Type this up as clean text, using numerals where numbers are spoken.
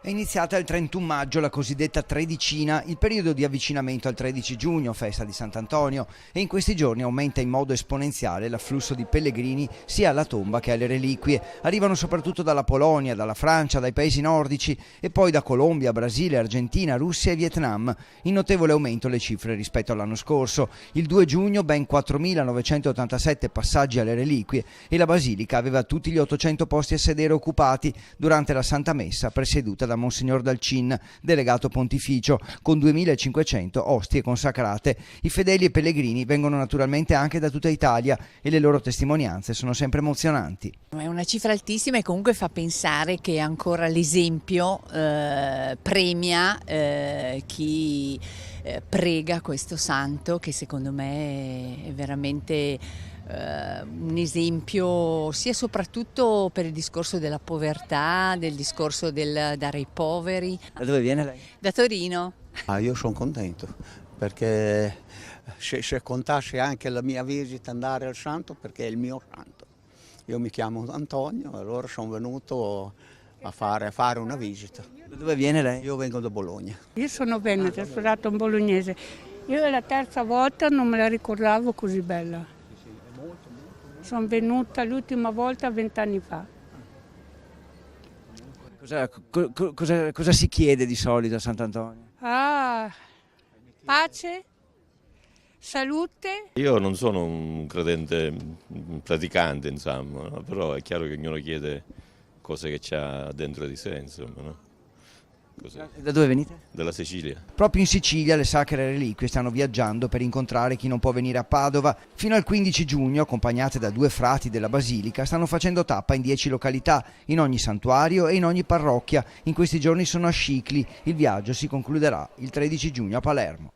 È iniziata il 31 maggio la cosiddetta Tredicina, il periodo di avvicinamento al 13 giugno, festa di Sant'Antonio, e in questi giorni aumenta in modo esponenziale l'afflusso di pellegrini sia alla tomba che alle reliquie. Arrivano soprattutto dalla Polonia, dalla Francia, dai paesi nordici e poi da Colombia, Brasile, Argentina, Russia e Vietnam. In notevole aumento le cifre rispetto all'anno scorso. Il 2 giugno ben 4.987 passaggi alle reliquie e la Basilica aveva tutti gli 800 posti a sedere occupati durante la Santa Messa presieduta da Monsignor Dalcin, delegato pontificio, con 2.500 ostie consacrate. I fedeli e pellegrini vengono naturalmente anche da tutta Italia e le loro testimonianze sono sempre emozionanti. È una cifra altissima e comunque fa pensare che ancora l'esempio premia chi prega questo santo, che secondo me è veramente un esempio sia soprattutto per il discorso della povertà, del discorso del dare ai poveri. Da dove viene lei? Da Torino. Io sono contento perché se contassi anche la mia visita andare al santo, perché è il mio santo. Io mi chiamo Antonio e allora sono venuto a fare una visita. Da dove viene lei? Io vengo da Bologna. Io sono veneta, sono sposato un bolognese. Io è la terza volta, non me la ricordavo così bella. Sono venuta l'ultima volta 20 anni fa. Cosa si chiede di solito a Sant'Antonio? Pace, salute. Io non sono un credente praticante, insomma, no? Però è chiaro che ognuno chiede cose che c'ha dentro di sé, insomma, no? Così. Da dove venite? Dalla Sicilia. Proprio in Sicilia le sacre reliquie stanno viaggiando per incontrare chi non può venire a Padova. Fino al 15 giugno, accompagnate da 2 frati della Basilica, stanno facendo tappa in 10 località, in ogni santuario e in ogni parrocchia. In questi giorni sono a Scicli. Il viaggio si concluderà il 13 giugno a Palermo.